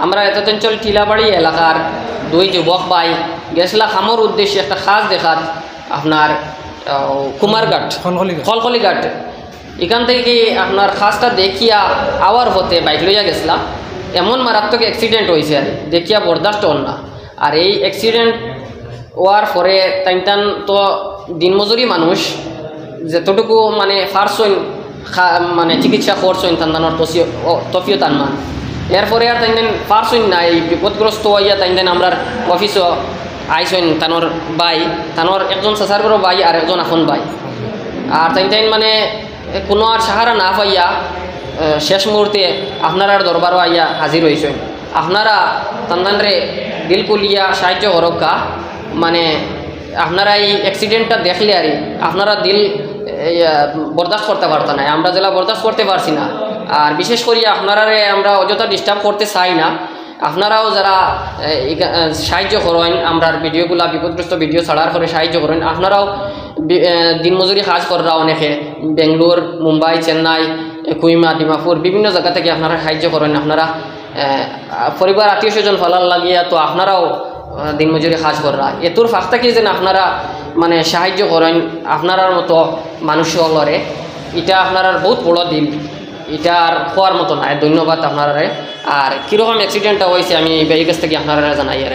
আমরা এতঞ্চল টিলাবাড়ি এলাকার দুই যুবক ভাই গেছলা খামর উদ্দেশ্যে একটা খাস দেখাত আপনার কুমারঘাট খলখলিঘাট এখান থেকে আপনার খাসটা দেখিয়া আওয়ার হতে বাইক লইয়া গেছিলাম। এমন মারাত্মক অ্যাক্সিডেন্ট হয়েছে আর দেখিয়া বরদাস্ত হন না। আর এই অ্যাক্সিডেন্ট হওয়ার পরে তাইটান তো দিনমজুরি মানুষ যতটুকু মানে ফার্সন মানে চিকিৎসা করছেন তান্দানোর তফিও তানমান এরপরে আর তাইন ফার্সন নাই বিপদগ্রস্ত হইয়া তাইন আমরা অফিসও আইসেন তানোর ভাই তানোর একজন চাচার বড় ভাই আর একজন আপন ভাই। আর তাইন মানে কোনো আর সাহারা না পাইয়া শেষ মুহূর্তে আপনার দরবারও আইয়া হাজির হয়েছেন। আপনারা তান্দানরে দিল কুলিয়া সাহায্য করক্কা মানে আপনারা এই অ্যাক্সিডেন্টটা দেখলে আর আপনারা দিল বরদাস্ত করতে পারত না, আমরা যেটা বরদাস্ত করতে পারছি না। আর বিশেষ করে আপনারা আমরা অযথা ডিস্টার্ব করতে চাই না। আপনারাও যারা সাহায্য করেন আমরা ভিডিওগুলা বিপদগ্রস্ত ভিডিও ছাড়ার করে সাহায্য করেন, আপনারাও দিনমজুরি কাজ করা অনেকে বেঙ্গলোর, মুম্বাই, চেন্নাই, কুইমা, ডিমাপুর বিভিন্ন জায়গা থেকে আপনারা সাহায্য করেন। আপনারা পরিবার আত্মীয় স্বজন ফলার লাগিয়া তো আপনারাও দিনমজুরি কাজ করা এতুর ফাঁক থেকে যেন আপনারা মানে সাহায্য করেন আপনার মতো মানুষ হলরে এটা আপনার বহুত বড় দিন, এটা আর হওয়ার মতো নাই। ধন্যবাদ আপনারা। আর কীরকম অ্যাক্সিডেন্টটা হয়েছে আমি এই কাছ থেকে আপনারা জানাই আর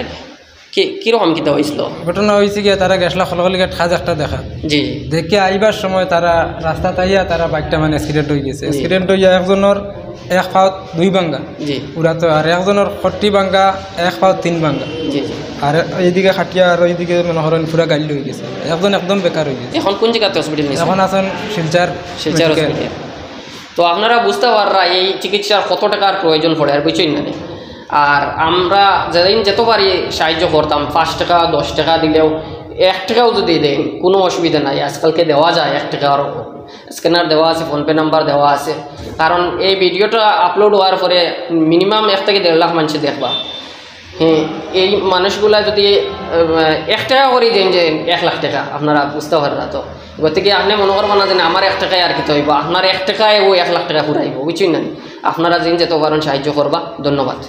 কীরকম কীটা হয়েছিল? ঘটনা হয়েছে গিয়ে তারা গেছলা খলখলিঘাট খাজ একটা দেখা জি দেখে আইবার সময় তারা রাস্তা তাইয়া তারা বাইকটা মানে অ্যাক্সিডেন্ট হয়ে গেছে। অ্যাক্সিডেন্ট হইয়া একজনের এক পাও দুই ভাঙ্গা জি পুরা তো, আর একজনের 40 ভাঙ্গা এক পাও 3 ভাঙ্গা জি জি। আর এইদিকে খাটিয়া আর ওইদিকে মনে করেন পুরা গাড়ি হয়ে গেছে, একজন একদম বেকার হয়ে গেছে। এখন কোন জায়গাতে হসপিটাল নিয়েছে? এখন আছেন শিলচর হসপিটাল। তো আপনারা বুঝতে পাররা এই চিকিৎসার কত টাকার প্রয়োজন পড়ে আর বুঝছেন না। আর আমরা যেদিন যেত পারি সাহায্য করতাম, 5 টাকা 10 টাকা দিলেও 1 টাকাও যদি দেন কোনো অসুবিধা নাই। আজকালকে দেওয়া যায় 1 টাকার স্ক্যানার দেওয়া আছে, ফোনপে নাম্বার দেওয়া আছে। কারণ এই ভিডিওটা আপলোড হওয়ার পরে মিনিমাম 1 থেকে 1.5 লাখ মানুষ দেখবা। হ্যাঁ, এই মানুষগুলা যদি 1 টাকা করে দেন যে 1 লাখ টাকা আপনারা বুঝতে পাররা। তো গতিকে আপনি মনে করবেন না যে আমার 1 টাকায় আর কি হইব, আপনার 1 টাকায় ও 1 লাখ টাকা ফুরাইব বুঝছেন না। আপনারা যেন যেত পারেন সাহায্য করবা। ধন্যবাদ।